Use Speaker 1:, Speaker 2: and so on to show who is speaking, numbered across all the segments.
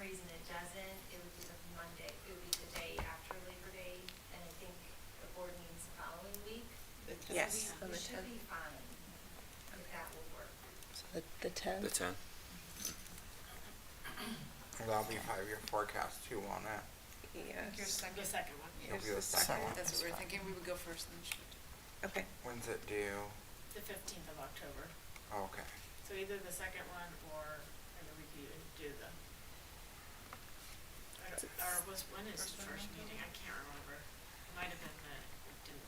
Speaker 1: reason it doesn't, it would be the Monday, it would be the day after Labor Day, and I think the board meets the following week.
Speaker 2: Yes.
Speaker 1: So we should be fine, if that will work.
Speaker 3: So the 10th?
Speaker 4: The 10th?
Speaker 2: That'll be 5-year forecast too, won't it?
Speaker 5: Your
Speaker 2: Yes.
Speaker 5: second one.
Speaker 2: It'll be the second one.
Speaker 5: That's what we were thinking, we would go first and then shoot.
Speaker 6: Okay.
Speaker 2: When's it due?
Speaker 5: The 15th of October.
Speaker 2: Oh, okay.
Speaker 5: So either the second one or we could even do the, when is the first meeting? I can't remember. It might have been it didn't.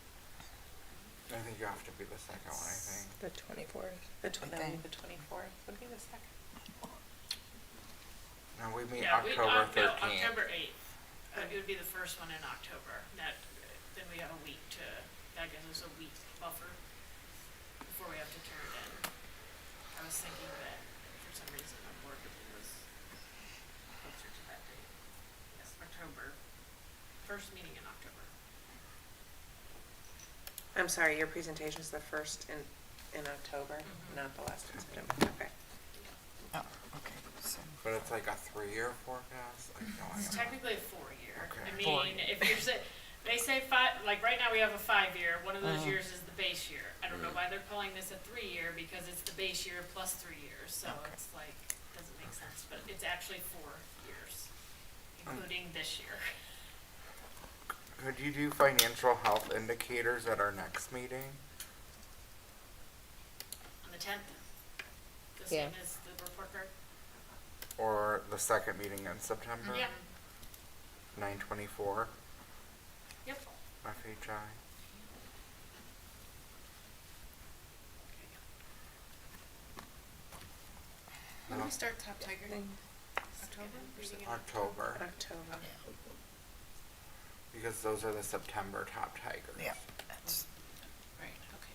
Speaker 2: I think you have to be the second one, I think.
Speaker 3: The 24th.
Speaker 6: The 24th would be the second.
Speaker 2: No, we meet
Speaker 5: Yeah,
Speaker 2: October 13th.
Speaker 5: No, October 8th. It would be the first one in October. Then we have a week that gives us a week buffer before we have to turn it in. I was thinking that for some reason the board meeting was closer to that date. Yes, October, first meeting in October.
Speaker 6: I'm sorry, your presentation is the first in October, not the last in September. Okay.
Speaker 7: Oh, okay. So
Speaker 2: But it's like a 3-year forecast? Like, no, I
Speaker 5: It's
Speaker 2: don't know.
Speaker 5: technically a 4-year.
Speaker 2: Okay.
Speaker 5: I
Speaker 7: 4
Speaker 5: mean,
Speaker 7: year.
Speaker 5: if you're they say 5, like right now we have a 5-year, one of those years is the base year. I don't know why they're calling this a 3-year because it's the base year plus 3 years, so
Speaker 7: Okay.
Speaker 5: it's like, doesn't make sense, but it's actually 4 years, including this year.
Speaker 2: Could you do financial health indicators at our next meeting?
Speaker 5: On the 10th, the
Speaker 3: Yeah.
Speaker 5: same as the report card?
Speaker 2: Or the second meeting in September?
Speaker 5: Yeah,
Speaker 2: 9/24,
Speaker 5: yep.
Speaker 2: FHI.
Speaker 5: When do we start Top Tiger? October?
Speaker 2: October,
Speaker 6: October.
Speaker 2: because those are the September top tigers.
Speaker 7: yeah, that's
Speaker 5: Right, okay.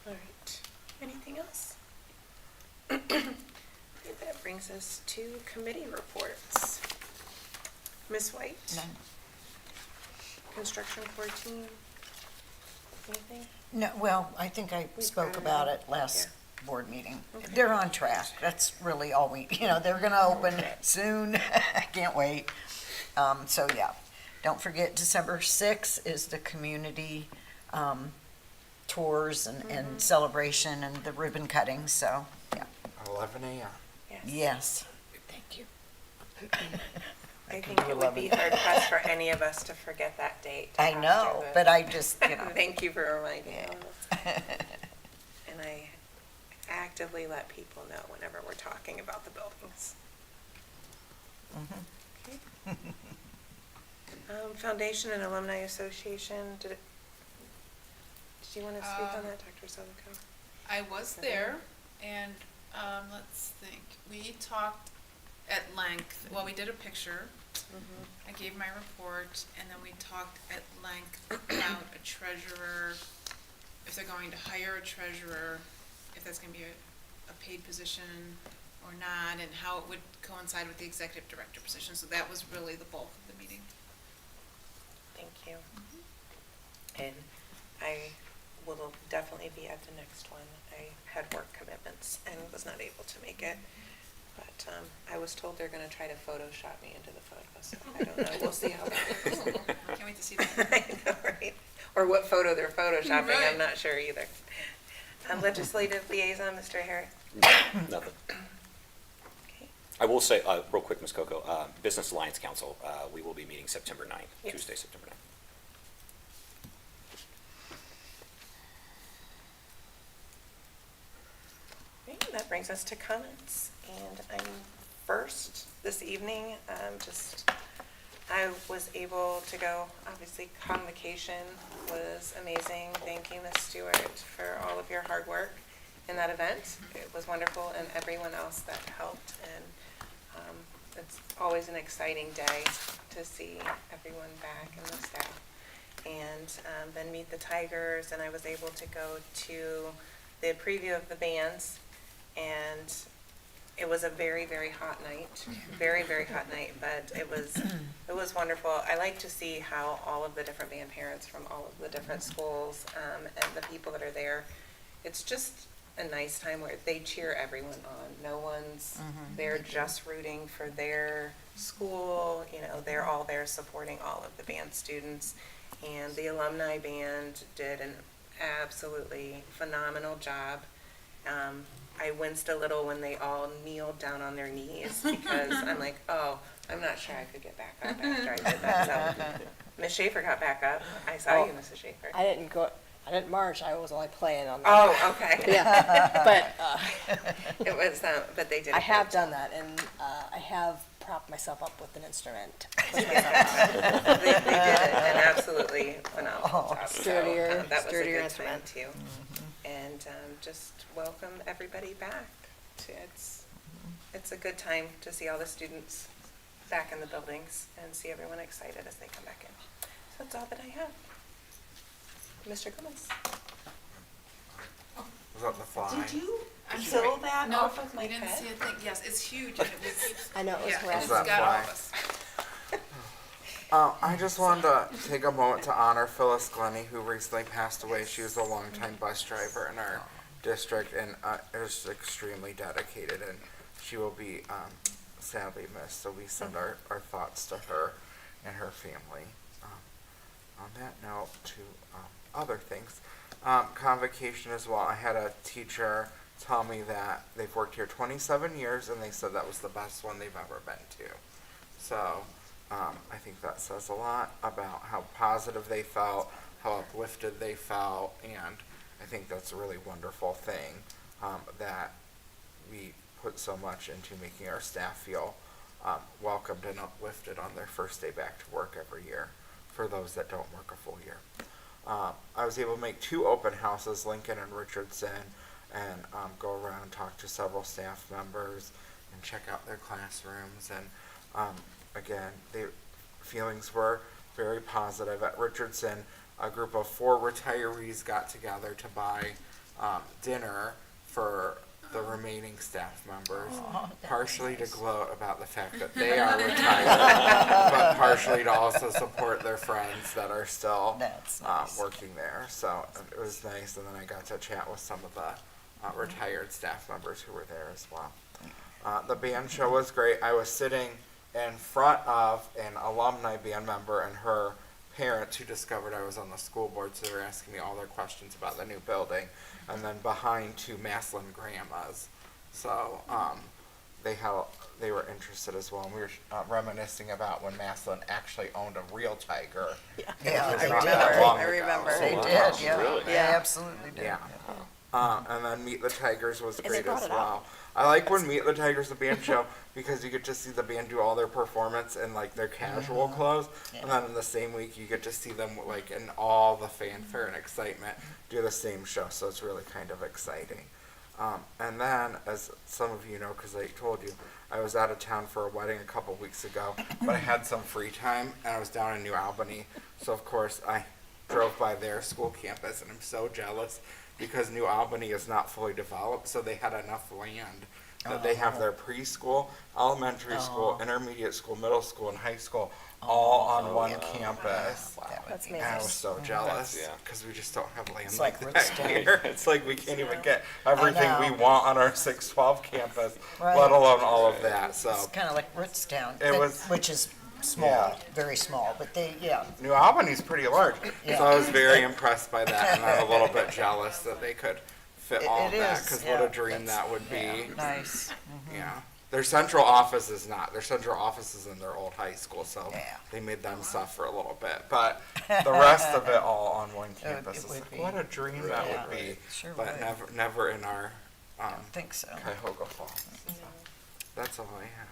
Speaker 6: All right. Anything else? Okay, that brings us to committee reports. Ms. White?
Speaker 7: none.
Speaker 6: Construction core team? Anything?
Speaker 7: No, well, I think I
Speaker 6: We
Speaker 7: spoke
Speaker 6: tried.
Speaker 7: about it last board meeting.
Speaker 6: Okay.
Speaker 7: They're on track. That's really all they're gonna open soon. I can't wait. So yeah, don't forget December 6th is the community, tours and celebration and the ribbon cutting, so, yeah.
Speaker 2: 11 a.m.
Speaker 6: Yes.
Speaker 7: Yes. Thank you.
Speaker 6: I think it would be hard pressed for any of us to forget that date.
Speaker 7: I know, but I just,
Speaker 6: Thank you for reminding
Speaker 7: Yeah.
Speaker 6: us. And I actively let people know whenever we're talking about the buildings.
Speaker 7: Mhm.
Speaker 6: Okay. Foundation and Alumni Association, did you want to speak on that, Dr. Selico?
Speaker 8: I was there, and let's think. We talked at length. Well, we did a picture. I gave my report, and then we talked at length about a treasurer, if they're going to hire a treasurer, if that's going to be a paid position or not, and how it would coincide with the executive director position. So that was really the bulk of the meeting.
Speaker 6: Thank you. And I will definitely be at the next one. I had work commitments and was not able to make it. But I was told they're going to try to Photoshop me into the photo, so I don't know. We'll see how that goes.
Speaker 8: Can't wait to see that.
Speaker 6: I know, right? Or what photo they're Photoshopping,
Speaker 8: Right.
Speaker 6: I'm not sure either. Legislative liaison, Mr. Harris?
Speaker 4: Nothing.
Speaker 6: Okay.
Speaker 4: I will say, real quick, Ms. Coco, Business Alliance Council, we will be meeting September 9th,
Speaker 6: Yes.
Speaker 4: Tuesday, September 9th.
Speaker 6: Okay, that brings us to comments, and I'm first this evening. I was able to go, obviously convocation was amazing. Thank you, Ms. Stewart, for all of your hard work in that event. It was wonderful, and everyone else that helped, and it's always an exciting day to see everyone back and the staff. And then meet the Tigers, and I was able to go to the preview of the bands, and it was a very, very hot night, very, very hot night, but it was wonderful. I like to see how all of the different band parents from all of the different schools and the people that are there, it's just a nice time where they cheer everyone on. No one's, they're just rooting for their school, you know, they're all there supporting all of the band students. And the alumni band did an absolutely phenomenal job. I winced a little when they all kneeled down on their knees because I'm like, oh, I'm not sure I could get back up after I did that. So Ms. Schaefer got back up. I saw you, Mrs. Schaefer.
Speaker 3: I didn't march, I was only playing on that.
Speaker 6: Oh, okay.
Speaker 3: Yeah, but
Speaker 6: It was, but they did.
Speaker 3: I
Speaker 6: a
Speaker 3: have
Speaker 6: great
Speaker 3: done that, and I have propped myself up with an instrument.
Speaker 6: They did an absolutely phenomenal job. So,
Speaker 3: Sturdier-
Speaker 6: that was a
Speaker 3: sturdier
Speaker 6: good time
Speaker 3: instrument.
Speaker 6: too. And just welcome everybody back. It's a good time to see all the students back in the buildings and see everyone excited as they come back in. So that's all that I have. Mr. Gomez.
Speaker 2: Was that the fly?
Speaker 6: Did you
Speaker 5: I'm
Speaker 6: peel
Speaker 5: sorry.
Speaker 6: that
Speaker 5: No,
Speaker 6: off of my
Speaker 5: we didn't
Speaker 6: head?
Speaker 5: see a thing. Yes, it's huge and it was,
Speaker 3: I know, it was
Speaker 5: yeah,
Speaker 3: harassing.
Speaker 5: it's
Speaker 2: that
Speaker 5: got all
Speaker 2: fly?
Speaker 5: of us.
Speaker 2: I just wanted to take a moment to honor Phyllis Glennie, who recently passed away. She was a longtime bus driver in our district and is extremely dedicated, and she will be sadly missed. So we send our thoughts to her and her family. On that note, to other things, convocation as well. I had a teacher tell me that they've worked here 27 years, and they said that was the best one they've ever been to. So I think that says a lot about how positive they felt, how uplifted they felt, and I think that's a really wonderful thing that we put so much into making our staff feel welcomed and uplifted on their first day back to work every year for those that don't work a full year. I was able to make 2 open houses, Lincoln and Richardson, and go around and talk to several staff members and check out their classrooms. And again, the feelings were very positive. At Richardson, a group of 4 retirees got together to buy dinner for the remaining staff members, partially to gloat about the fact that they are retired, but partially to also support their friends that are still
Speaker 7: That's nice.
Speaker 2: working there. So it was nice, and then I got to chat with some of the retired staff members who were there as well. The band show was great. I was sitting in front of an alumni band member and her parents who discovered I was on the school board, so they were asking me all their questions about the new building, and then behind 2 Maslin grandmas. So they were interested as well, and we were reminiscing about when Maslin actually owned a real tiger.
Speaker 7: Yeah,
Speaker 2: Which was
Speaker 7: I
Speaker 2: not that
Speaker 7: remember.
Speaker 2: long
Speaker 3: I
Speaker 2: ago.
Speaker 3: remember.
Speaker 7: They
Speaker 2: So,
Speaker 7: did, yeah.
Speaker 4: Really?
Speaker 7: They absolutely did.
Speaker 2: Yeah. And then Meet the Tigers was
Speaker 3: And they
Speaker 2: great
Speaker 3: brought
Speaker 2: as
Speaker 3: it out.
Speaker 2: well. I like when Meet the Tigers, the band show, because you get to see the band do all their performance in like their casual clothes, and then in the same week you get to see them like in all the fanfare and excitement do the same show. So it's really kind of exciting. And then, as some of you know, because I told you, I was out of town for a wedding a couple weeks ago, but I had some free time, and I was down in New Albany. So of course I drove by their school campus, and I'm so jealous because New Albany is not fully developed, so they had enough land that they have their preschool, elementary school, intermediate school, middle school, and high school all on one campus.
Speaker 3: That's
Speaker 2: And I was
Speaker 3: amazing.
Speaker 2: so jealous
Speaker 4: Yeah.
Speaker 2: because we just don't have land
Speaker 7: It's
Speaker 2: like
Speaker 7: like
Speaker 2: that
Speaker 7: Ritztown.
Speaker 2: here. It's like we can't even get everything we
Speaker 7: know.
Speaker 2: want on our 612 campus,
Speaker 7: Right.
Speaker 2: let alone all of that. So
Speaker 7: It's kind of like Ritztown,
Speaker 2: It was-
Speaker 7: which is small,
Speaker 2: Yeah.
Speaker 7: very small, but yeah.
Speaker 2: New Albany's pretty large,
Speaker 7: Yeah.
Speaker 2: so I was very impressed by that, and I'm a little bit jealous that they could fit all of
Speaker 7: It
Speaker 2: that
Speaker 7: is,
Speaker 2: because
Speaker 7: yeah.
Speaker 2: what a dream that would
Speaker 7: Yeah,
Speaker 2: be.
Speaker 7: nice.
Speaker 2: Yeah. Their central office is not. Their central office is in their old high school, so
Speaker 7: Yeah.
Speaker 2: they made them suffer a little bit. But the rest of it all on one campus
Speaker 7: it
Speaker 2: is
Speaker 7: would
Speaker 2: like,
Speaker 7: be.
Speaker 2: what a dream that
Speaker 7: Yeah.
Speaker 2: would be.
Speaker 7: Sure
Speaker 2: But
Speaker 7: would.
Speaker 2: never in our
Speaker 7: I think so.
Speaker 2: Cuyahoga Falls. So that's all I have.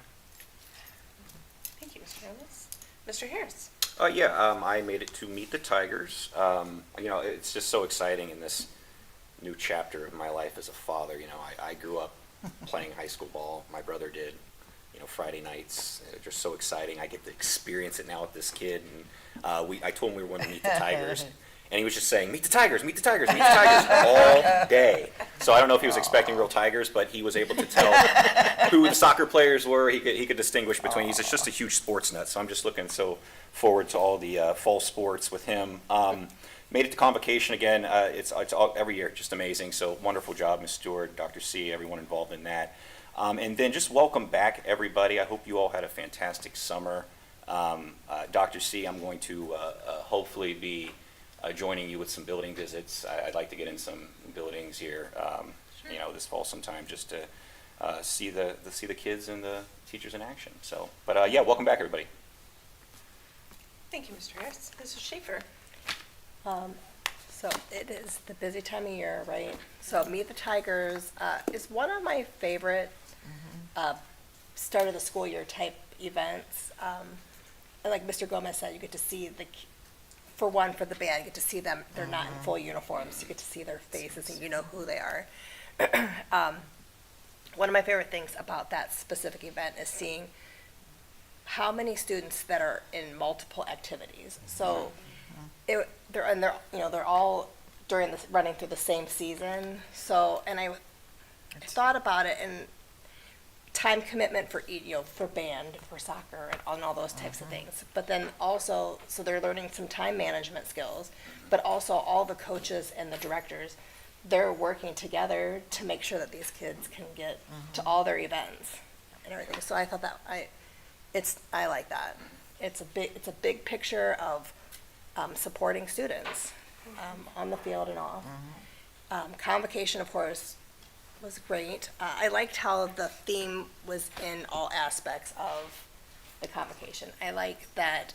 Speaker 6: Thank you, Mr. Gomez. Mr. Harris.
Speaker 4: I made it to Meet the Tigers. It's just so exciting in this new chapter of my life as a father. I grew up playing high school ball. My brother did. Friday nights, just so exciting. I get to experience it now with this kid. And I told him we were going to meet the Tigers. And he was just saying, meet the Tigers, meet the Tigers, meet the Tigers all day. So I don't know if he was expecting real Tigers, but he was able to tell who the soccer players were. He could distinguish between. He's just a huge sports nut. So I'm just looking so forward to all the fall sports with him. made it to convocation again. It's all, every year, just amazing. So wonderful job, Ms. Stewart, Dr. C, everyone involved in that. And then just welcome back, everybody. I hope you all had a fantastic summer. Dr. C, I'm going to hopefully be joining you with some building visits. I'd like to get in some buildings here, you know, this fall sometime, just to see the kids and the teachers in action. So, but yeah, welcome back, everybody.
Speaker 6: Thank you, Mr. Harris. Mrs. Schaefer.
Speaker 3: So it is the busy time of year, right? So Meet the Tigers is one of my favorite start of the school year type events. And like Mr. Gomez said, you get to see for the band, you get to see them. They're not in full uniforms. You get to see their faces and you know who they are. One of my favorite things about that specific event is seeing how many students that are in multiple activities. So they're all running through the same season. So, and I thought about it, and time commitment for for band, for soccer, and all those types of things. But then also, so they're learning some time management skills, but also all the coaches and the directors, they're working together to make sure that these kids can get to all their events and everything. So I thought that I like that. It's a big picture of supporting students on the field and off. Convocation, of course, was great. I liked how the theme was in all aspects of the convocation. I like that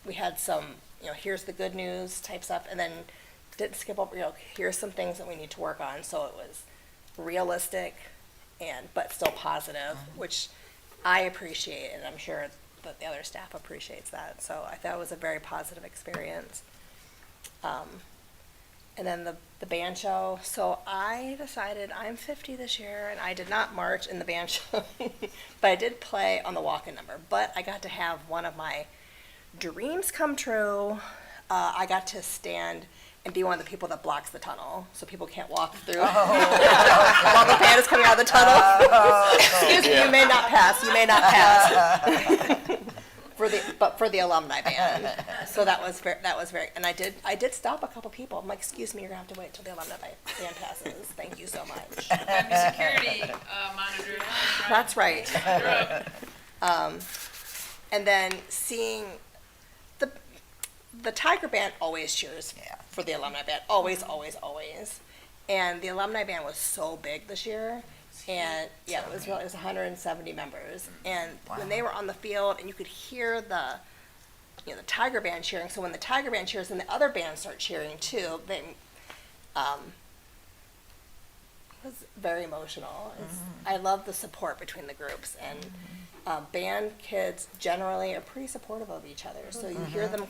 Speaker 3: we had some, here's the good news type stuff, and then didn't skip over, here's some things that we need to work on. So it was realistic but still positive, which I appreciate, and I'm sure that the other staff appreciates that. So I thought it was a very positive experience. And then the band show. So I decided I'm 50 this year, and I did not march in the band show, but I did play on the walk-in number. But I got to have one of my dreams come true. I got to stand and be one of the people that blocks the tunnel, so people can't walk through while the band is coming out of the tunnel. Excuse me, you may not pass. You may not pass. For the alumni band. So that was very, and I did stop a couple people. I'm like, excuse me, you're gonna have to wait till the alumni band passes. Thank you so much.
Speaker 8: Security monitor.
Speaker 3: That's right.
Speaker 8: You're up.
Speaker 3: And then seeing the Tiger Band always cheers for the alumni band. Always, always, always. And the alumni band was so big this year. And yeah, it was 170 members. And when they were on the field, and you could hear the Tiger Band cheering. So when the Tiger Band cheers, and the other bands start cheering too, it was very emotional. I love the support between the groups, and band kids generally are pretty supportive of each other. So you hear them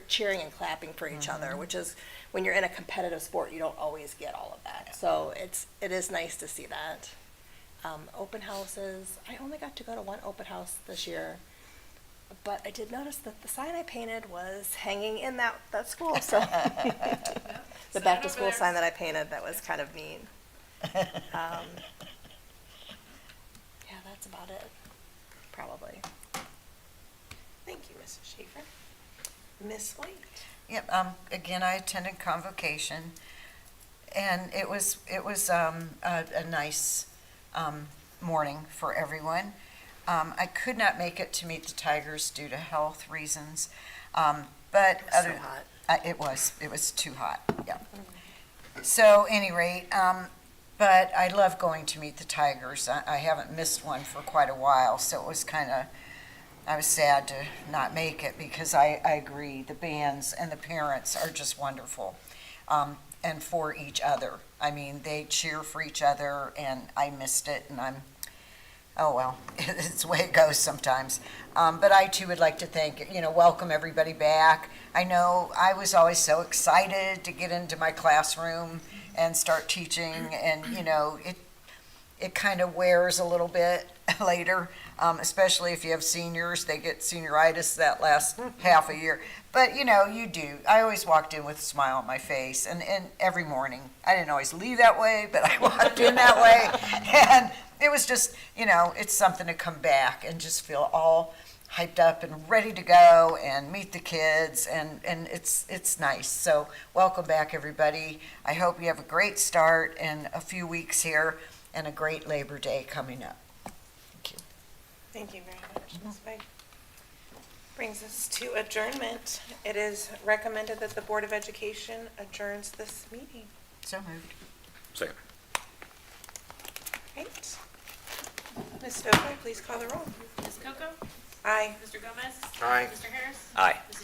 Speaker 3: cheering and clapping for each other, which is, when you're in a competitive sport, you don't always get all of that. So it is nice to see that. Open houses. I only got to go to one open house this year, but I did notice that the sign I painted was hanging in that school. So the back to school sign that I painted, that was kind of neat. Yeah, that's about it, probably.
Speaker 6: Thank you, Mrs. Schaefer. Miss White.
Speaker 7: Yep. Again, I attended convocation, and it was a nice morning for everyone. I could not make it to Meet the Tigers due to health reasons, but
Speaker 3: So hot.
Speaker 7: It was too hot. Yeah. So, any rate, but I love going to Meet the Tigers. I haven't missed one for quite a while, so it was I was sad to not make it, because I agree, the bands and the parents are just wonderful, and for each other. I mean, they cheer for each other, and I missed it, and oh well, it's the way it goes sometimes. But I too would like to welcome everybody back. I know I was always so excited to get into my classroom and start teaching, and it kind of wears a little bit later, especially if you have seniors. They get senioritis that last half a year. But you do. I always walked in with a smile on my face, and every morning. I didn't always leave that way, but I walked in that way. And it was just, it's something to come back and just feel all hyped up and ready to go and meet the kids, and it's nice. So welcome back, everybody. I hope you have a great start and a few weeks here and a great Labor Day coming up. Thank you.
Speaker 6: Thank you very much, Ms. White. Brings us to adjournment. It is recommended that the Board of Education adjourns this meeting.
Speaker 7: So moved.
Speaker 4: Second.
Speaker 6: Great. Ms. Stover, please call the roll.
Speaker 5: Ms. Coco?
Speaker 6: Aye.
Speaker 5: Mr. Gomez?
Speaker 2: Aye.
Speaker 5: Mr. Harris?
Speaker 4: Aye.
Speaker 5: Mrs.